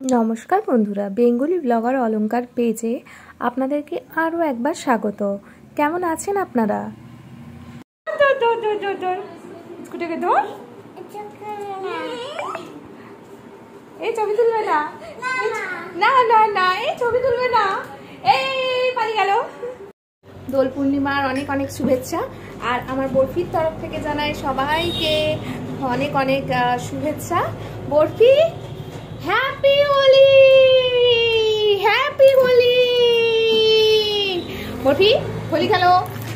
नमस्कार बंधुरा बेंगली ब्लगार अलंकार पेजे आपनादेरके आरो एकबार स्वागत। केमन आछेन आपनारा? ছবি তুলবে না না না না এই ছবি তুলবে না এই পালিয়ে গেল। দোল পূর্ণিমার অনেক অনেক শুভেচ্ছা আর আমার বরফির তরফ থেকে জানাই সবাইকে অনেক অনেক শুভেচ্ছা। Barfi happy Holi, happy Holi. বরফি হোলি খেলো,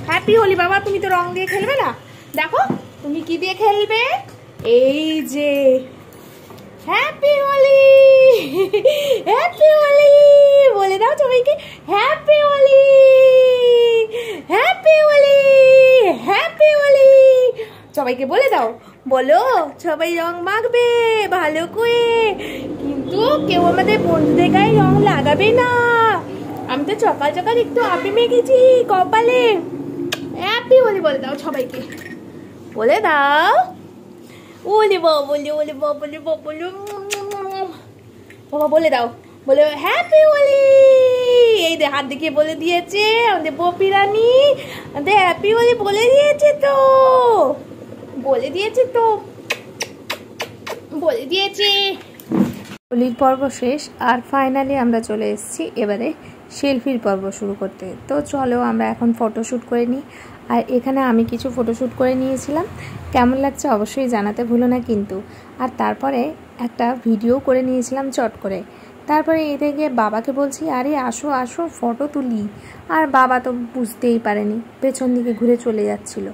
হ্যাপি হোলি। বাবা তুমি তো রং দিয়ে খেলবে না, দেখো তুমি কি দিয়ে খেলবে। এই যে হ্যাপি হোলি, হ্যাপি হোলি বলে দাও সবাইকে। Happy Holi, happy Holi, happy Holi সবাইকে বলে দাও। বলো সবাই রং মাখবে ভালো করে, কিন্তু কেউ আমাদের বন্ধুদের গায়ে রং লাগাবে না। আমি তো সকাল সকাল একটু আপি মেখেছি কপালে। হ্যাপি হোলি বলে দাও সবাইকে, বলে দাও। ওলে বাবলে, ওলে বাবলে, বাবলে বাবা বলে দাও, বলে হ্যাপি হোলি। এই দে হাত দেখিয়ে বলে দিয়েছে আমাদের বপি রানী, আমাদের হ্যাপি হোলি বলে দিয়েছে তো, বলে দিয়েছে তো, বলে দিয়েছে। হোলির পর্ব শেষ আর ফাইনালি আমরা চলে এসেছি এবারে সেলফির পর্ব শুরু করতে। তো চলো আমরা এখন ফটোশ্যুট করে নিই। আর এখানে আমি কিছু ফটোশ্যুট করে নিয়েছিলাম, কেমন লাগছে অবশ্যই জানাতে ভুলো না কিন্তু। আর তারপরে একটা ভিডিও করে নিয়েছিলাম চট করে। তারপরে এতে গিয়ে বাবাকে বলছি আরে আসো আসো ফটো তুলি, আর বাবা তো বুঝতেই পারেনি, পেছন দিকে ঘুরে চলে যাচ্ছিল।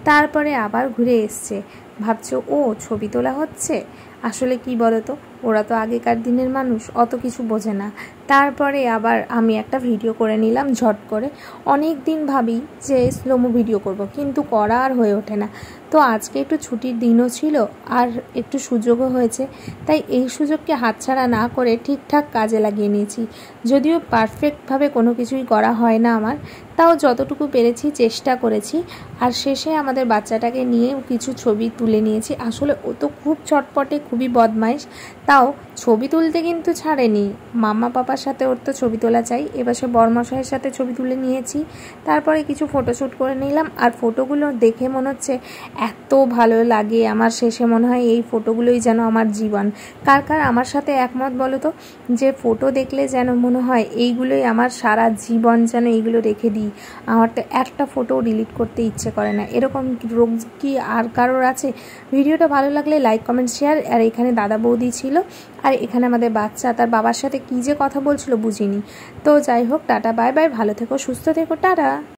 তারপরে আবার ঘুরে এসছে, ভাবছো ও ছবি তোলা হচ্ছে। আসলে কি বলতো, ওরা তো আগেকার দিনের মানুষ, অত কিছু বোঝে না। তারপরে আবার আমি একটা ভিডিও করে নিলাম ঝট করে। অনেক দিন ভাবি যে স্লোমো ভিডিও করব, কিন্তু করা আর হয়ে ওঠে না। তো আজকে একটু ছুটির দিনও ছিল আর একটু সুযোগও হয়েছে, তাই এই সুযোগকে হাতছাড়া না করে ঠিকঠাক কাজে লাগিয়ে নিয়েছি। যদিও পারফেক্টভাবে কোনো কিছুই করা হয় না আমার, তাও যতটুকু পেরেছি চেষ্টা করেছি। আর শেষে আমাদের বাচ্চাটাকে নিয়ে কিছু ছবি তুলে নিয়েছি। আসলে ও তো খুব চটপটে, খুবই বদমাইশ, তাও ছবি তুলতে কিন্তু ছাড়েনি। মাম্মা পাপার সাথে ওর তো ছবি তোলা চাই। এবার সে বরমশাইয়ের সাথে ছবি তুলে নিয়েছি। তারপরে কিছু ফটোশ্যুট করে নিলাম। আর ফটোগুলো দেখে মনে হচ্ছে এত ভালো লাগে আমার, শেষে মনে হয় এই ফটোগুলোই যেন আমার জীবন। কার কার আমার সাথে একমত বলো তো, যে ফটো দেখলে যেন মনে হয় এইগুলোই আমার সারা জীবন, যেন এইগুলো রেখে দিই। আমার তো একটা ফটো ডিলিট করতে ইচ্ছে করে না। এরকম রোগ কি আর কারোর আছে? ভিডিওটা ভালো লাগলে লাইক কমেন্ট শেয়ার। আর এখানে দাদা বৌদি ছিল, আর এখানে আমাদের বাচ্চা তার বাবার সাথে কী যে কথা বলছিল বুঝিনি। তো যাই হোক, টাটা বাই বাই, ভালো থেকো সুস্থ থেকো, টাটা।